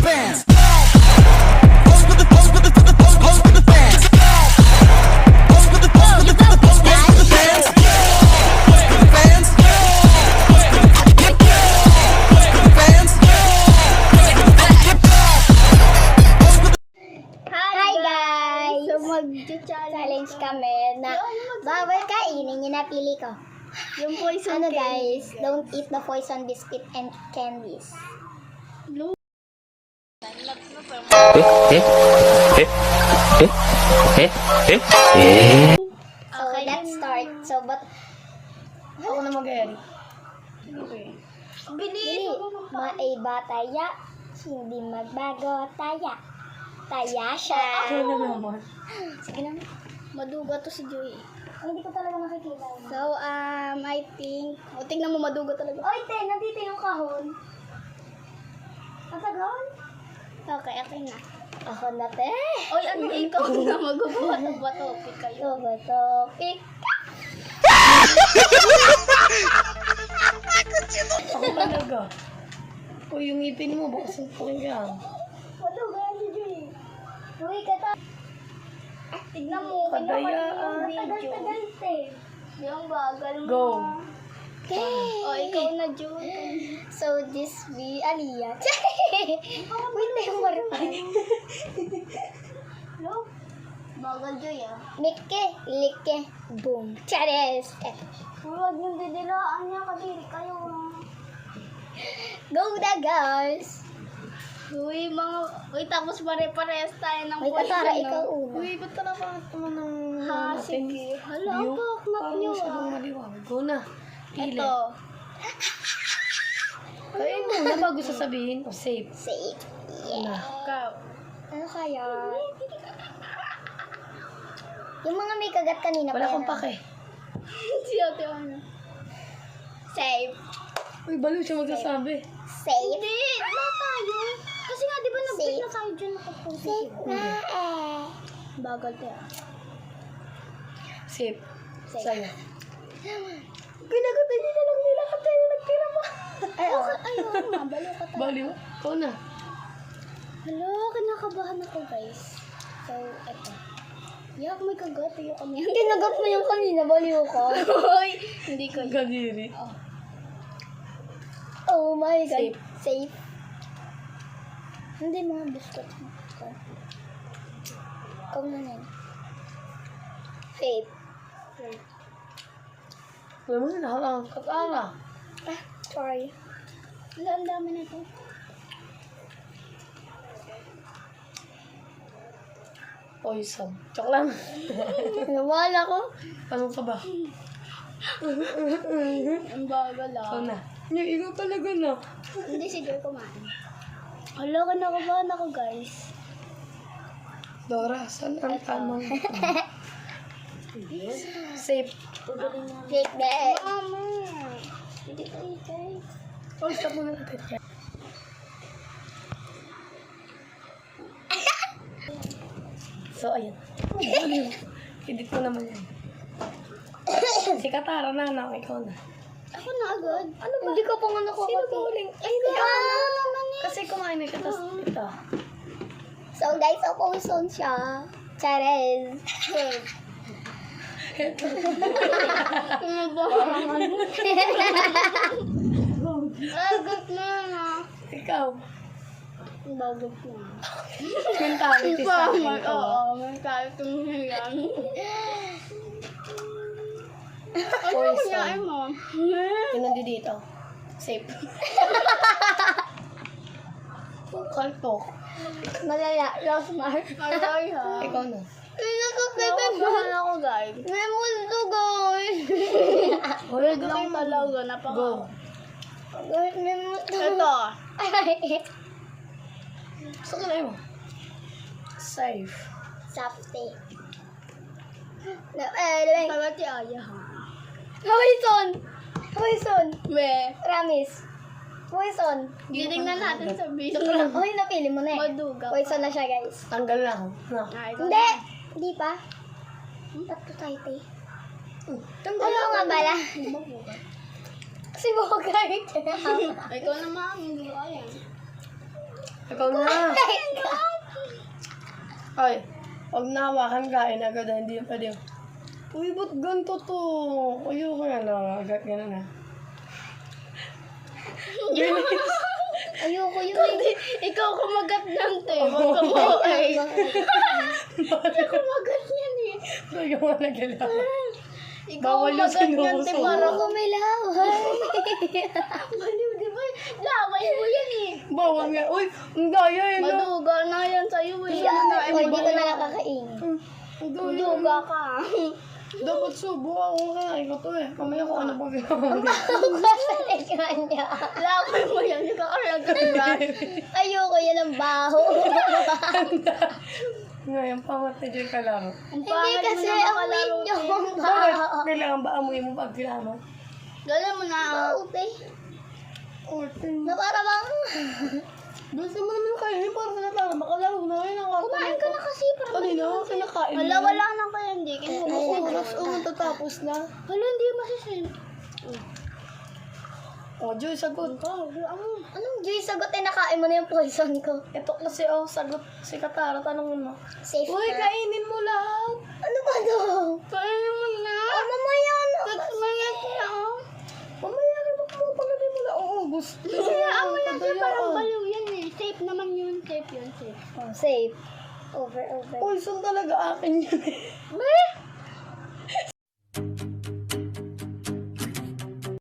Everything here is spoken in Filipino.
fans. Pose for the fans. Pose for the fans. Pose for the fans. Hi guys! So mag-challenge kami na bawal kainin yung napili ko. Yung poison Ano candy. guys, don't eat the poison biscuit and candies. So let's start. So but Ako na mag-aari. Bili, maiba taya, hindi magbago taya. Taya siya. Ano naman? Sige lang. Maduga to si Joey. Ay, hindi ko talaga nakikita. So, I think... O, tingnan mo, maduga talaga. Oy, te, nandito yung kahon. Matagal? Okay, okay na. Ako na, te. Oy, ano, ikaw na magbubuhat ng batopi kayo. Ito ba to? Pick. Ako talaga. O, yung ngipin mo, bukas ang pakinggan. Matugan si Joey. Uy, kata. Tignan mo, Kadayaan. yung video. Tagal, te. Yung bagal mo. Go. O, ikaw na, Joey. So, this be Aliyah. Wait, na yung marupay. Hello? Bagal, Joey, Like, boom. Chares. Huwag yung didilaan niya, kadiri kayo. Go na, guys. Uy, uy, tapos pare-parehas tayo ng May poison, katara, no? ikaw una. Uy, ba't ka naman naman ng... Ha, sige. Hala, View? ang paknak Parang niyo, masyadong maliwanag. Go na. Pili. Ito. Ayun muna bago sasabihin. O, safe. Safe. Na. Ikaw. Ano kaya? Yung mga may kagat kanina Wala pa kang yan, pake. Si ate ano. Safe. Uy, baliw siya magsasabi. Safe. Hindi, wala tayo. Kasi nga, di ba nag-pick Safe. na tayo dyan nakapost. Safe na eh. Bagal tayo. Safe. Safe. Sa'yo. Ginagatay nila lang nila ka tayo nagtira pa. Ay, oh. Ayun nga, balo ka tayo. Baliw. Ikaw na. Hello, kinakabahan ako guys. So, eto. Yak, may kagat. Ayoko niya. Kinagat mo yung kanina, baliw ka. Hoy, hindi ko. Kadiri. Oh my God. Safe. Safe. Hindi mga biscuit mo. Ikaw na yan. Safe. Alam mo na, nakalang kakala. Ah, sorry. Wala, ang dami na ito. Poison. Chok lang. Nawala ko. Ano ka ba? Ang bagal Ikaw na. Yung ikaw talaga na. Hindi si Joy kumain. Hala, kinakabahan ako guys. Dora, saan ang tamang... Safe. Safe na eh. Mama! Hindi kayo guys. Oh, stop mo na natin yan. So, ayun. Baliw. Edit mo naman yan. Si Katara na, ikaw na. Ako na agad. Ano ba? Hindi ka pa nga nakakating. Ay, Kasi kumain na kita. Ito. So guys, so poison siya. Chares. Agat na na. Ikaw. Bagat na. Mentality sa akin. Oo, mentality mo yan. Ano ko niya ay mo? Yung nandito. Safe. Kaltok. Malala, Rosmar. Aray ha. Ikaw na. Nakakabahan ako guys. May multo, guys. Hold Lang talaga, napaka. Go. Guys, may multo. Ito. Ay, Gusto ko na yun. Safe. safety. Tawa si Aya ha. Poison! Poison! We. Promise. Poison. Titingnan natin sa video. Uy, napili mo na eh. Maduga pa. Poison na siya, guys. Tanggal lang. No. Hindi! Hindi pa. Tatlo tayo, te. Tanggal Ano nga bala? Si Bogart. Ikaw naman, hindi ko kaya. Ikaw na. Ay, pag nahawakan kain agad, hindi pwede. Uy, ba't ganito to? Ayoko na lang. Agad gano'n na. Bilis. Ayoko yun eh. Ikaw kumagat lang, te. Huwag ka mo eh. Ikaw kumagat yan eh. Ayaw nga nagalaw. Ikaw Bawal yung kumagat yan, te. sinuso. Para Ako may laway. Baliw, di ba? Laway mo yan eh. Bawal nga. Uy, ang daya eh. No? Maduga na yan sa'yo eh. Ay, hindi ko na nakakainin. Ang daya. Maduga ka. Dapat subo ako kaya ko to eh. Kamaya ko ano pag Ako sa likhan niya. Laway mo yan. Hindi ka karagag. Ayoko yan ang baho. Ngayon, pamatay ka lang. Hindi kasi amoy niyo ang Bakit? baho. Kailangan ba amoy mo pag kilamo? Galing mo na. Ute. Orten. Na para bang... Gusto mo naman kainin para sa natara. Makalaro na ngayon ang Kumain ka na kasi. Para Kanina, kinakain mo. wala na kaya hindi. Oo, oras matatapos na. Hala, hindi masisin. O, Joy, sagot. Anong Joy sagutin? Nakain mo na yung poison ko. Ito kasi, sagot si Katara. Tanongin mo. Safe Uy, ka. kainin mo lahat. Ano ba daw? Kainin mo na. Oh, mamaya na. Mamaya siya. Mamaya ka magpapagaling mo na. Oo, gusto. Hayaan mo na siya. Parang baliw yan eh. Safe naman yun. Safe yun. Safe. Oh, safe. Over. Poison talaga akin yun eh. Be!